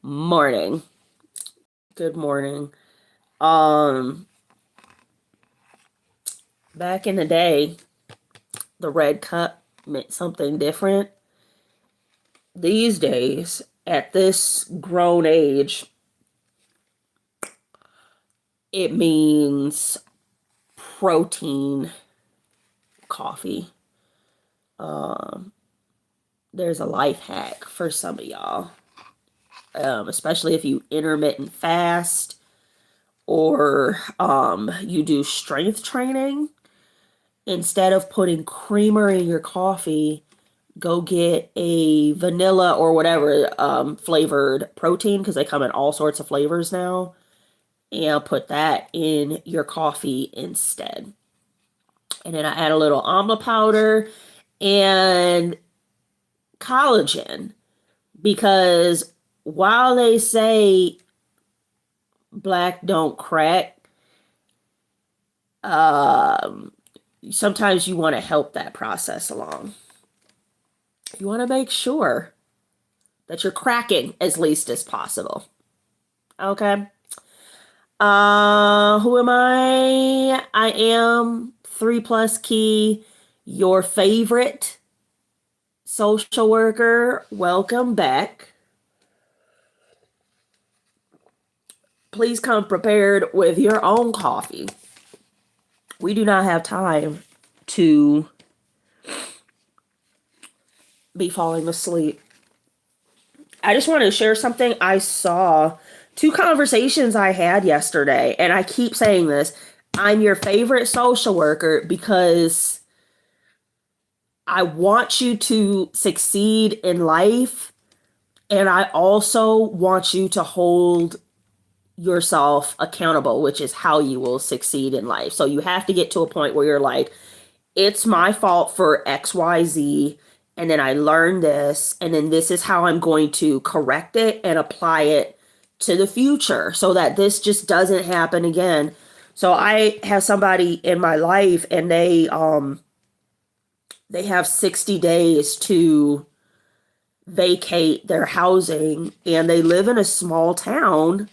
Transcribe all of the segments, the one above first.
morning. Good morning. Um, Back in the day, the red cup meant something different. These days, at this grown age, it means protein coffee. Um, there's a life hack for some of y'all, especially if you intermittent fast or you do strength training. Instead of putting creamer in your coffee, go get a vanilla or whatever flavored protein, because they come in all sorts of flavors now, and put that in your coffee instead. And then I add a little almond powder and collagen, because while they say black don't crack, sometimes you want to help that process along. You want to make sure that you're cracking as least as possible. Okay. Who am I? I am 3+Kei, your favorite social worker. Welcome back. Please come prepared with your own coffee. We do not have time to be falling asleep. I just wanted to share something. I saw 2 conversations I had yesterday, and I keep saying this. I'm your favorite social worker because I want you to succeed in life, and I also want you to hold yourself accountable, which is how you will succeed in life. So you have to get to a point where you're like, it's my fault for XYZ, and then I learned this, and then this is how I'm going to correct it and apply it to the future so that this just doesn't happen again. So I have somebody in my life, and they have 60 days to vacate their housing, and they live in a small town.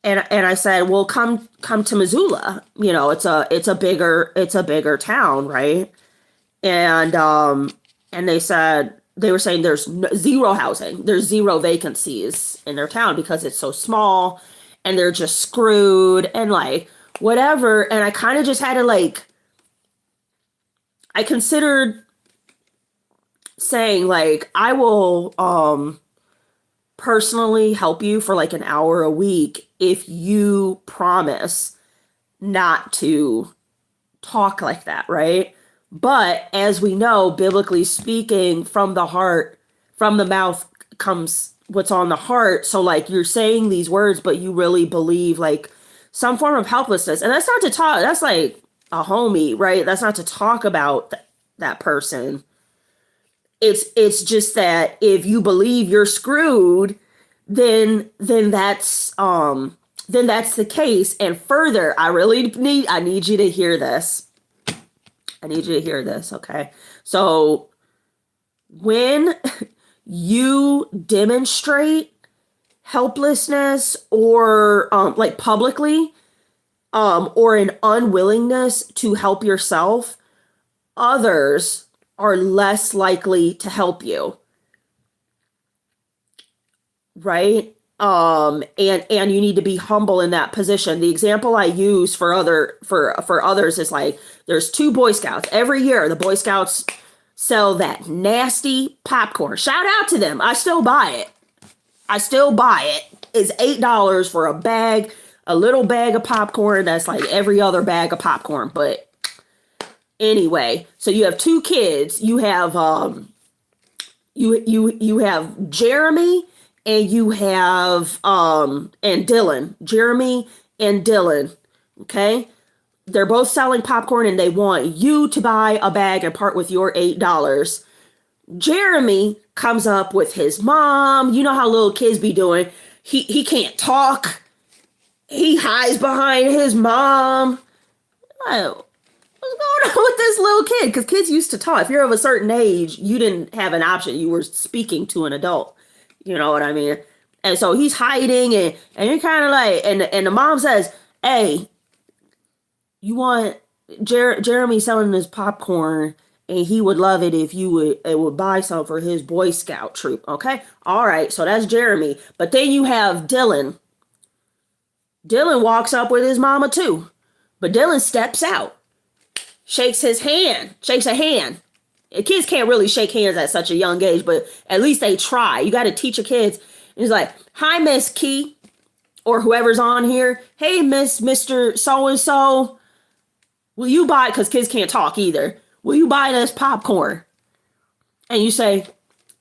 And I said, well, come to Missoula. You know, it's a bigger town, right? And they were saying there's zero housing, there's zero vacancies in their town because it's so small, and they're just screwed and like whatever. And I kind of just had to I considered saying I will personally help you for like an hour a week if you promise not to talk like that, right? But as we know, biblically speaking, from the mouth comes what's on the heart. So you're saying these words, but you really believe some form of helplessness. And that's not to talk, that's like a homie, right? That's not to talk about that person. It's just that if you believe you're screwed, then that's the case. And further, I need you to hear this. I need you to hear this, okay? So when you demonstrate helplessness or publicly, or an unwillingness to help yourself, others are less likely to help you, right? And you need to be humble in that position. The example I use for others is there's 2 Boy Scouts. Every year the Boy Scouts sell that nasty popcorn. Shout out to them. I still buy it. It's $8 for a little bag of popcorn. That's like every other bag of popcorn. But anyway, so you have 2 kids. You have you have Jeremy and you have and Dylan. Jeremy and Dylan. Okay? They're both selling popcorn, and they want you to buy a bag and part with your $8. Jeremy comes up with his mom. You know how little kids be doing. He can't talk. He hides behind his mom. Oh, what's going on with this little kid? Because kids used to talk. If you're of a certain age, you didn't have an option. You were speaking to an adult. You know what I mean? And so he's hiding, and you're kind of like, and the mom says, hey, you want Jeremy selling this popcorn, and he would love it if you would buy some for his Boy Scout troop. Okay, all right, so that's Jeremy. But then you have Dylan. Dylan walks up with his mama too, but Dylan steps out, shakes a hand. Kids can't really shake hands at such a young age, but at least they try. You got to teach your kids. He's like, hi, Miss Key, or whoever's on here. Hey, Mr. So-and-so, will you buy, because kids can't talk either. Will you buy this popcorn? And you say,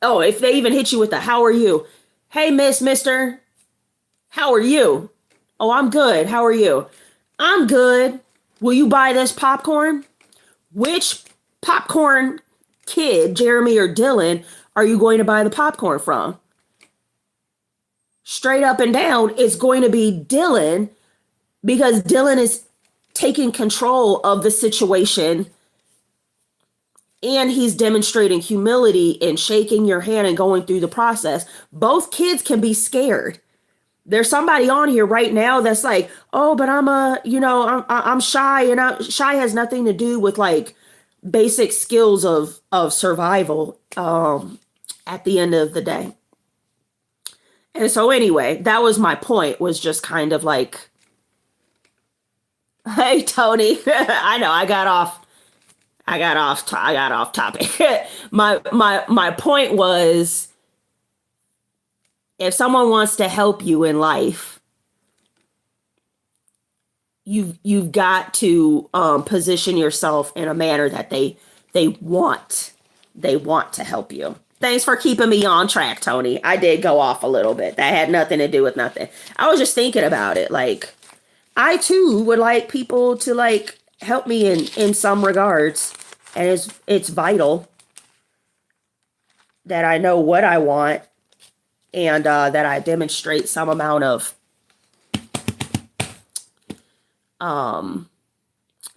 oh, if they even hit you with the, how are you? Hey, mister, how are you? Oh, I'm good. How are you? I'm good. Will you buy this popcorn? Which popcorn kid, Jeremy or Dylan, are you going to buy the popcorn from? Straight up and down, it's going to be Dylan, because Dylan is taking control of the situation, and he's demonstrating humility and shaking your hand and going through the process. Both kids can be scared. There's somebody on here right now that's like, oh, but I'm shy, and shy has nothing to do with like basic skills of survival at the end of the day. And so anyway, that was my point, was just kind of like, hey, Tony, I know I got off topic. My point was, if someone wants to help you in life, you've got to position yourself in a manner that they want to help you. Thanks for keeping me on track, Tony. I did go off a little bit. That had nothing to do with nothing. I was just thinking about it. Like, I too would like people to like help me in some regards, and it's vital that I know what I want, and that I demonstrate some amount of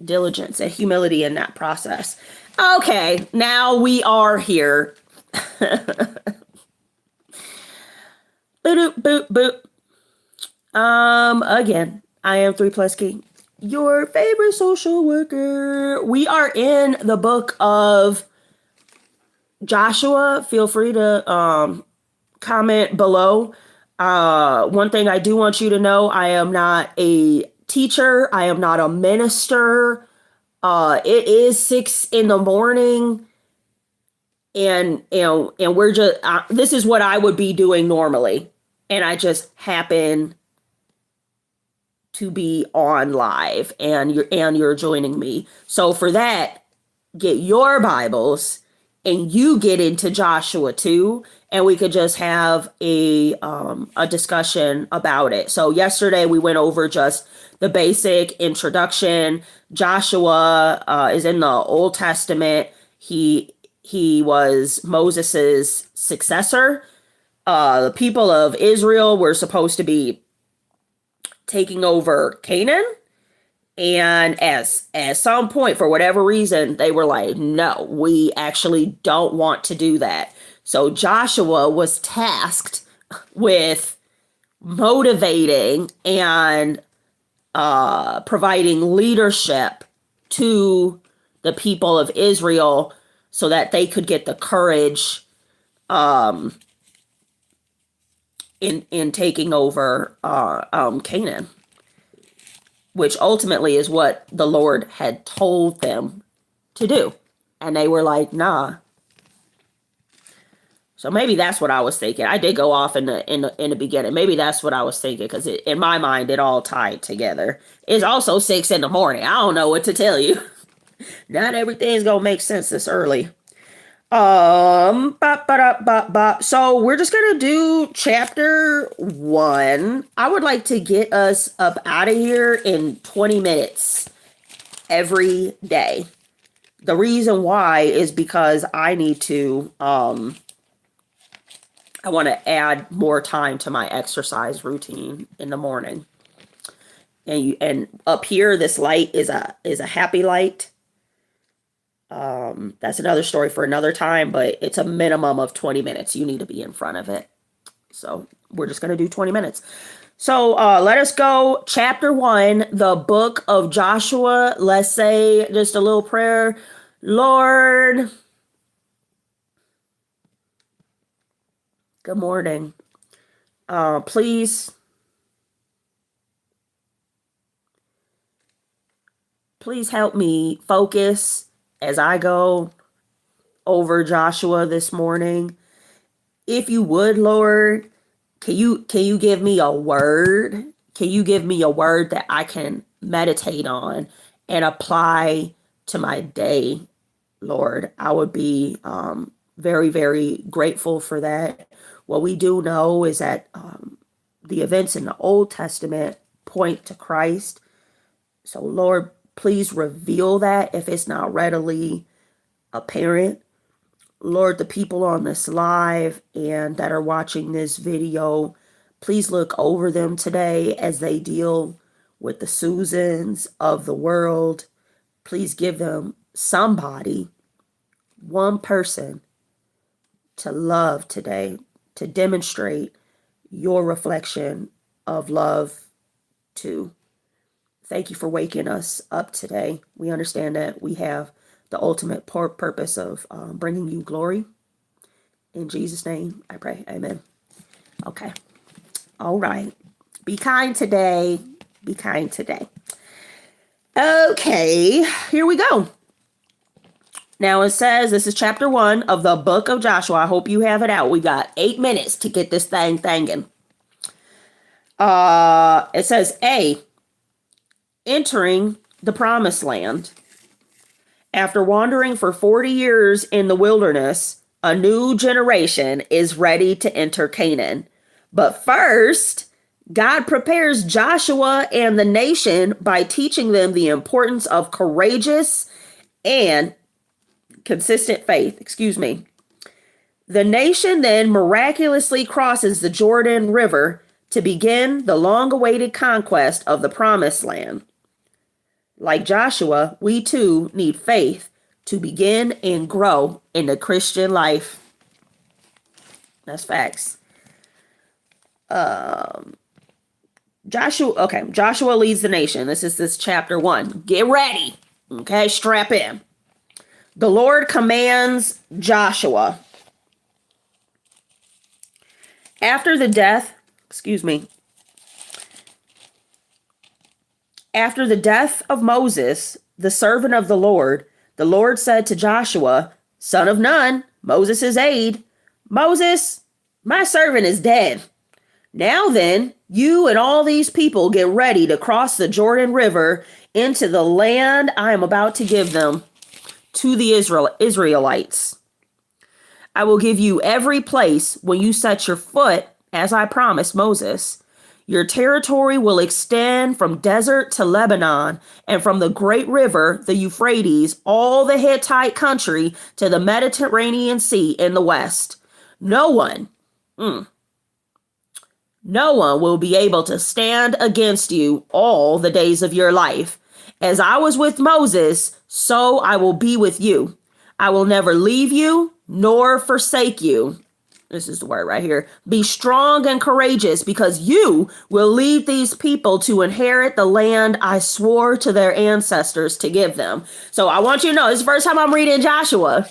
diligence and humility in that process. Okay, now we are here. Boop, boop, boop. Again, I am 3+Kei, your favorite social worker. We are in the book of Joshua. Feel free to comment below. One thing I do want you to know, I am not a teacher. I am not a minister. It is 6 a.m. and we're just, this is what I would be doing normally. And I just happen to be on live, and you're joining me. So for that, get your Bibles and you get into Joshua 2, and we could just have a discussion about it. So yesterday we went over just the basic introduction. Joshua is in the Old Testament. He was Moses's successor. The people of Israel were supposed to be taking over Canaan. And at some point, for whatever reason, they were like, no, we actually don't want to do that. So Joshua was tasked with motivating and providing leadership to the people of Israel so that they could get the courage in taking over Canaan, which ultimately is what the Lord had told them to do. And they were like, nah. So maybe that's what I was thinking. I did go off in the beginning. Maybe that's what I was thinking, because in my mind, it all tied together. It's also 6 a.m. I don't know what to tell you. Not everything's gonna make sense this early. So we're just gonna do chapter 1. I would like to get us up out of here in 20 minutes every day. The reason why is because I need to I want to add more time to my exercise routine in the morning. And up here, this light is a happy light. That's another story for another time, but it's a minimum of 20 minutes. You need to be in front of it. So we're just going to do 20 minutes. So let us go. Chapter 1, the book of Joshua. Let's say just a little prayer. Lord, good morning. Please help me focus as I go over Joshua this morning. If you would, Lord, can you give me a word? Can you give me a word that I can meditate on and apply to my day, Lord? I would be very, very grateful for that. What we do know is that the events in the Old Testament point to Christ. So, Lord, please reveal that if it's not readily apparent. Lord, the people on this live and that are watching this video, please look over them today as they deal with the Susans of the world. Please give them somebody, one person to love today, to demonstrate your reflection of love to. Thank you for waking us up today. We understand that we have the ultimate purpose of bringing you glory. In Jesus' name, I pray. Amen. Okay. All right. Be kind today. Be kind today. Okay. Here we go. Now it says, this is chapter 1 of the book of Joshua. I hope you have it out. We got 8 minutes to get this thing thangin'. It says, A, entering the promised land. After wandering for 40 years in the wilderness, a new generation is ready to enter Canaan. But first, God prepares Joshua and the nation by teaching them the importance of courageous and consistent faith. The nation then miraculously crosses the Jordan River to begin the long-awaited conquest of the promised land. Like Joshua, we too need faith to begin and grow in the Christian life. That's facts. Joshua leads the nation. This is chapter 1. Get ready. Okay, strap in. The Lord commands Joshua. After the death of Moses, the servant of the Lord said to Joshua, son of Nun, Moses' aide, Moses, my servant is dead. Now then, you and all these people get ready to cross the Jordan River into the land I am about to give them to the Israelites. I will give you every place when you set your foot, as I promised Moses. Your territory will extend from desert to Lebanon, and from the great river, the Euphrates, all the Hittite country to the Mediterranean Sea in the west. No one will be able to stand against you all the days of your life. As I was with Moses, so I will be with you. I will never leave you nor forsake you. This is the word right here. Be strong and courageous, because you will lead these people to inherit the land I swore to their ancestors to give them. So I want you to know, this is the first time I'm reading Joshua.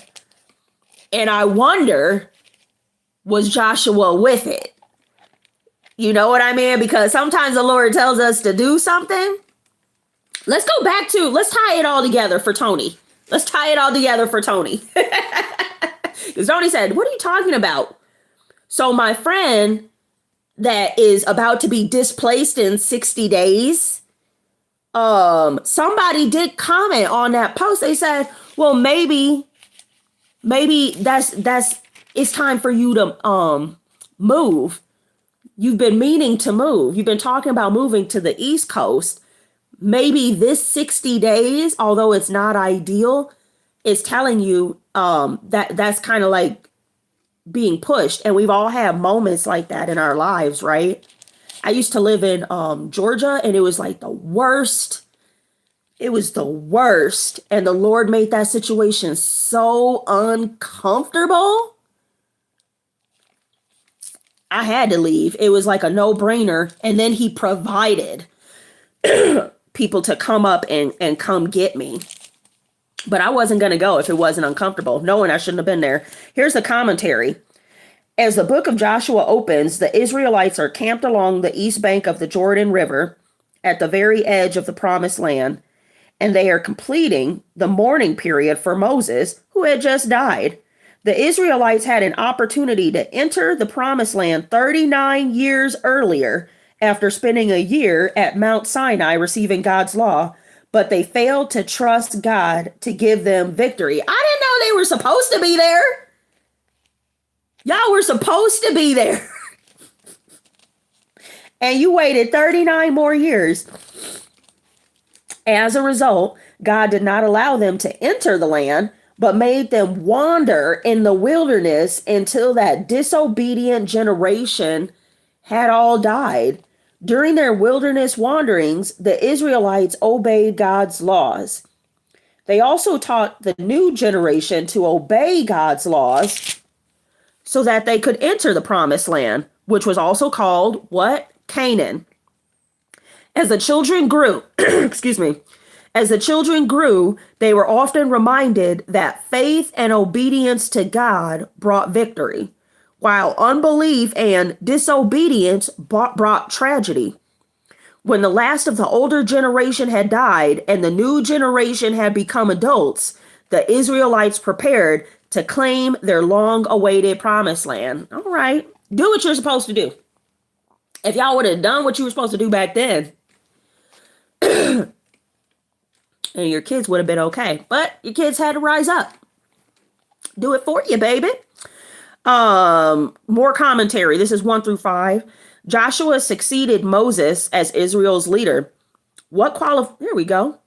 And I wonder, was Joshua with it? You know what I mean? Because sometimes the Lord tells us to do something. Let's tie it all together for Tony. Because Tony said, what are you talking about? So my friend that is about to be displaced in 60 days, somebody did comment on that post. They said, well, maybe it's time for you to move. You've been meaning to move. You've been talking about moving to the East Coast. Maybe this 60 days, although it's not ideal, is telling you that's kind of like being pushed. And we've all had moments like that in our lives, right? I used to live in Georgia, and it was like the worst. It was the worst. And the Lord made that situation so uncomfortable. I had to leave. It was like a no-brainer. And then he provided people to come up and come get me. But I wasn't going to go if it wasn't uncomfortable, knowing I shouldn't have been there. Here's the commentary. As the book of Joshua opens, the Israelites are camped along the east bank of the Jordan River at the very edge of the promised land, and they are completing the mourning period for Moses, who had just died. The Israelites had an opportunity to enter the promised land 39 years earlier after spending a year at Mount Sinai receiving God's law, but they failed to trust God to give them victory. I didn't know they were supposed to be there. Y'all were supposed to be there. And you waited 39 more years. As a result, God did not allow them to enter the land, but made them wander in the wilderness until that disobedient generation had all died. During their wilderness wanderings, the Israelites obeyed God's laws. They also taught the new generation to obey God's laws so that they could enter the promised land, which was also called what? Canaan. As the children grew, as the children grew, they were often reminded that faith and obedience to God brought victory, while unbelief and disobedience brought tragedy. When the last of the older generation had died and the new generation had become adults, the Israelites prepared to claim their long-awaited promised land. All right, do what you're supposed to do. If y'all would have done what you were supposed to do back then, and your kids would have been okay. But your kids had to rise up. Do it for you, baby. More commentary. This is 1-5. Joshua succeeded Moses as Israel's leader. Here we go.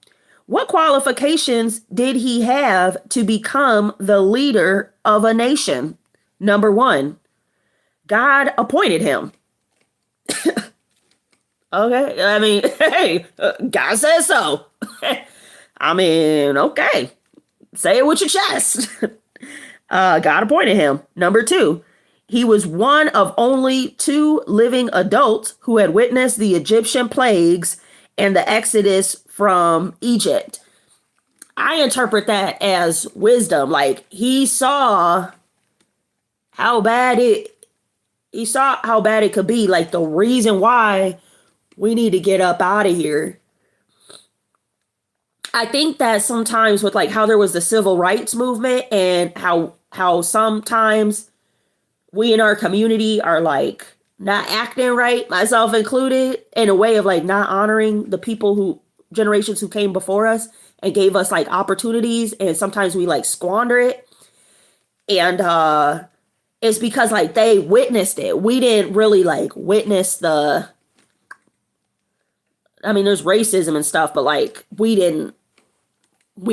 What qualifications did he have to become the leader of a nation? Number 1, God appointed him. Okay, I mean, hey, God says so. I mean, okay, say it with your chest. God appointed him. Number 2, he was one of only 2 living adults who had witnessed the Egyptian plagues and the Exodus from Egypt. I interpret that as wisdom. Like he saw how bad it could be. Like the reason why we need to get up out of here. I think that sometimes with like how there was the civil rights movement and how sometimes we in our community are like not acting right, myself included, in a way of like not honoring the generations who came before us and gave us like opportunities, and sometimes we like squander it. And it's because like they witnessed it. We didn't really like witness there's racism and stuff, but like we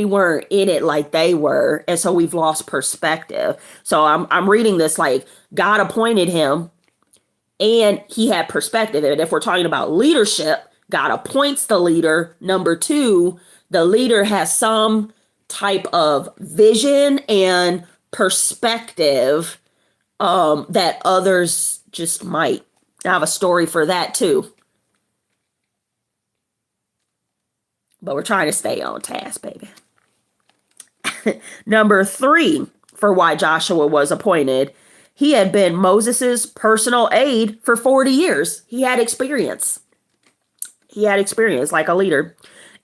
weren't in it like they were. And so we've lost perspective. So I'm reading this like God appointed him and he had perspective. And if we're talking about leadership, God appoints the leader. Number 2, the leader has some type of vision and perspective that others just might. I have a story for that too. But we're trying to stay on task, baby. Number 3, for why Joshua was appointed, he had been Moses's personal aide for 40 years. He had experience. Like a leader.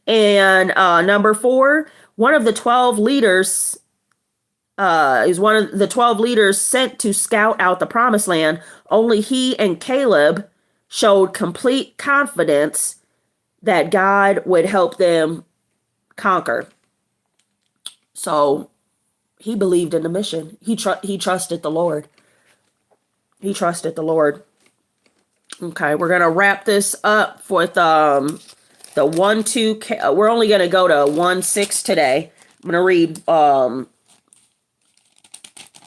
And number 4, one of the 12 leaders is one of the 12 leaders sent to scout out the promised land. Only he and Caleb showed complete confidence that God would help them conquer. So he believed in the mission. He trusted the Lord. Okay, we're gonna wrap this up with the 1-2. We're only gonna go to 1-6 today. I'm gonna read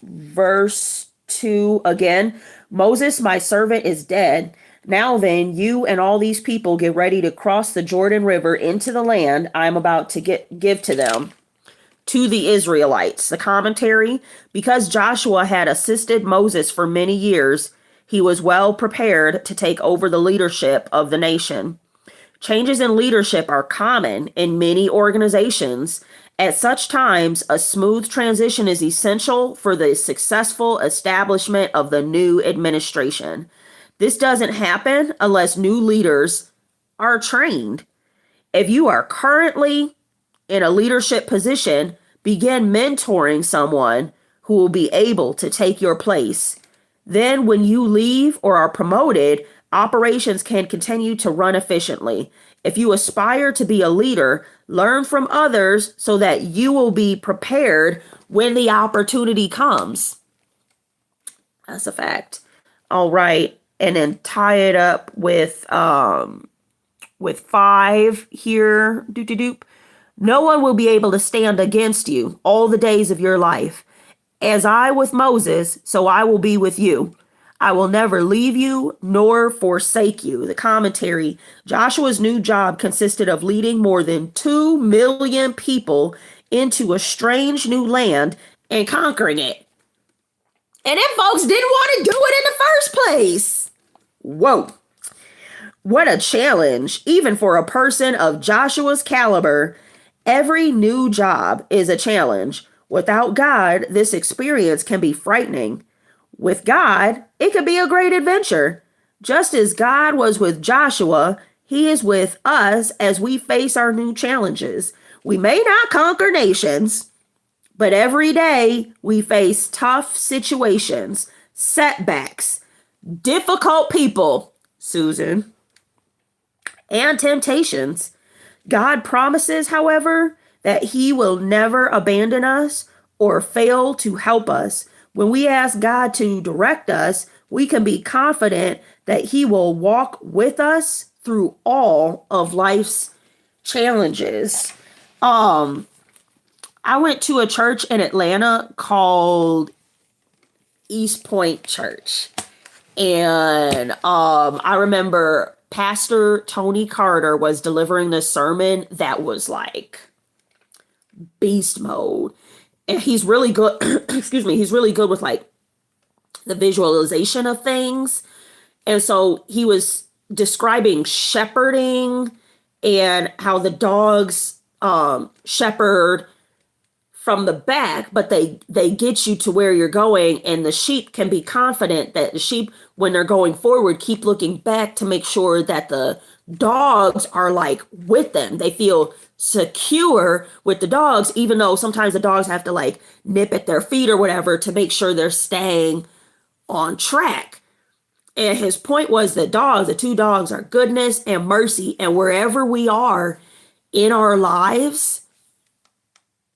verse 2 again. Moses, my servant, is dead. Now then, you and all these people get ready to cross the Jordan River into the land I'm about to give to them, to the Israelites. The commentary: because Joshua had assisted Moses for many years, he was well prepared to take over the leadership of the nation. Changes in leadership are common in many organizations. At such times, a smooth transition is essential for the successful establishment of the new administration. This doesn't happen unless new leaders are trained. If you are currently in a leadership position, begin mentoring someone who will be able to take your place. Then, when you leave or are promoted, operations can continue to run efficiently. If you aspire to be a leader, learn from others so that you will be prepared when the opportunity comes. That's a fact. All right. And then tie it up with 5 here. Doop doop doop. No one will be able to stand against you all the days of your life. As I with Moses, so I will be with you. I will never leave you nor forsake you. The commentary: Joshua's new job consisted of leading more than 2 million people into a strange new land and conquering it. And them folks didn't want to do it in the first place. Whoa. What a challenge, even for a person of Joshua's caliber. Every new job is a challenge. Without God, this experience can be frightening. With God, it could be a great adventure. Just as God was with Joshua, he is with us as we face our new challenges. We may not conquer nations, but every day we face tough situations, setbacks, difficult people, Susan, and temptations. God promises, however, that he will never abandon us or fail to help us. When we ask God to direct us, we can be confident that he will walk with us through all of life's challenges. I went to a church in Atlanta called East Point Church. And I remember Pastor Tony Carter was delivering this sermon that was like beast mode. And he's really good, excuse me, he's really good with like the visualization of things. And so he was describing shepherding and how the dogs shepherd from the back, but they get you to where you're going, and the sheep can be confident that the sheep, when they're going forward, keep looking back to make sure that the dogs are like with them. They feel secure with the dogs, even though sometimes the dogs have to like nip at their feet or whatever to make sure they're staying on track. And his point was that the 2 dogs are goodness and mercy, and wherever we are in our lives,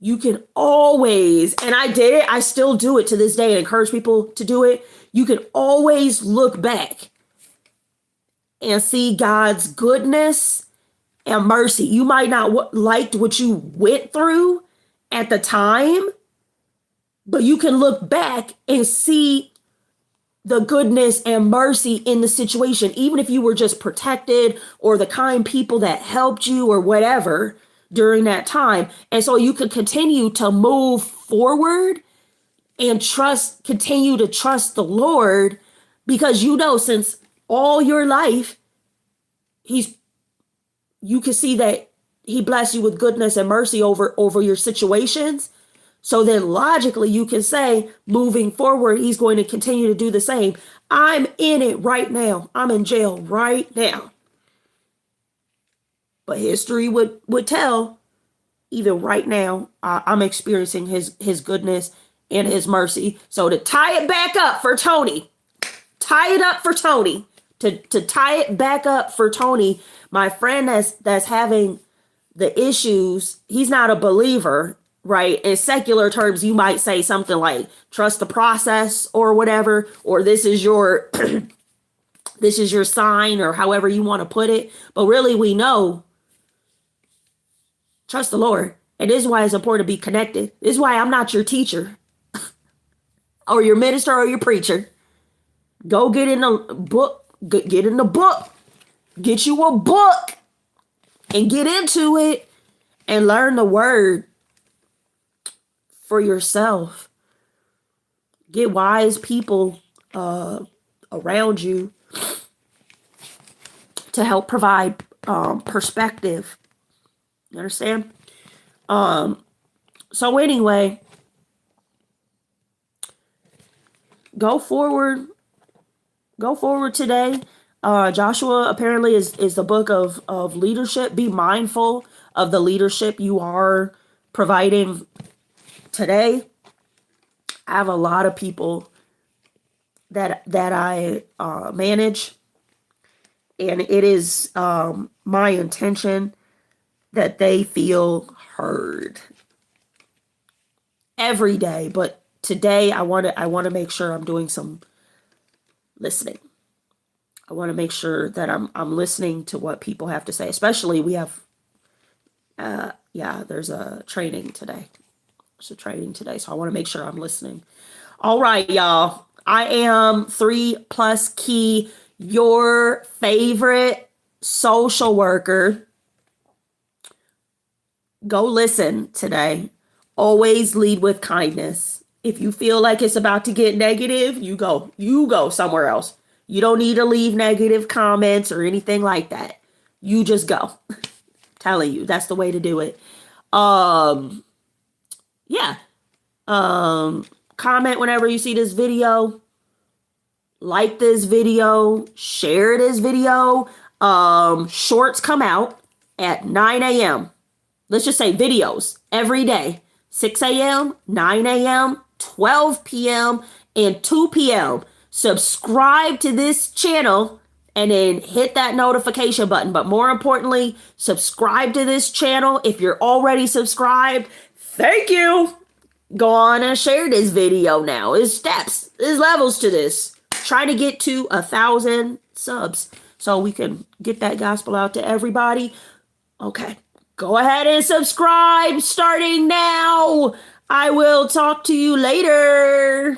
you can always, and I did it, I still do it to this day and encourage people to do it. You can always look back and see God's goodness and mercy. You might not liked what you went through at the time, but you can look back and see the goodness and mercy in the situation, even if you were just protected or the kind people that helped you or whatever during that time. And so you can continue to move forward and continue to trust the Lord, because you know, since all your life, you can see that he blessed you with goodness and mercy over your situations. So then logically you can say, moving forward, he's going to continue to do the same. I'm in it right now. I'm in jail right now. But history would tell, even right now, I'm experiencing his goodness and his mercy. So to tie it back up for Tony, to tie it back up for Tony, my friend that's having the issues, he's not a believer, right? In secular terms, you might say something like trust the process or whatever, or this is your this is your sign, or however you want to put it. But really, we know, trust the Lord. And this is why it's important to be connected. This is why I'm not your teacher or your minister or your preacher. Go get in the book, get you a book and get into it and learn the word for yourself. Get wise people around you to help provide perspective. You understand? So anyway, go forward today. Joshua apparently is the book of leadership. Be mindful of the leadership you are providing today. I have a lot of people that I manage, and it is my intention that they feel heard every day. But today I want to make sure I'm doing some listening. I want to make sure that I'm listening to what people have to say. Especially we have there's a training today. So I want to make sure I'm listening. All right, y'all. I am 3+Kei, your favorite social worker. Go listen today. Always lead with kindness. If you feel like it's about to get negative, you go somewhere else. You don't need to leave negative comments or anything like that. You just go. Telling you, that's the way to do it. Yeah. Comment whenever you see this video. Like this video. Share this video. Shorts come out at 9 a.m. Let's just say videos every day. 6 a.m., 9 a.m., 12 p.m., and 2 p.m. Subscribe to this channel and then hit that notification button. But more importantly, subscribe to this channel. If you're already subscribed, thank you. Go on and share this video now. There's steps, there's levels to this. Try to get to 1,000 subs so we can get that gospel out to everybody. Okay, go ahead and subscribe starting now. I will talk to you later.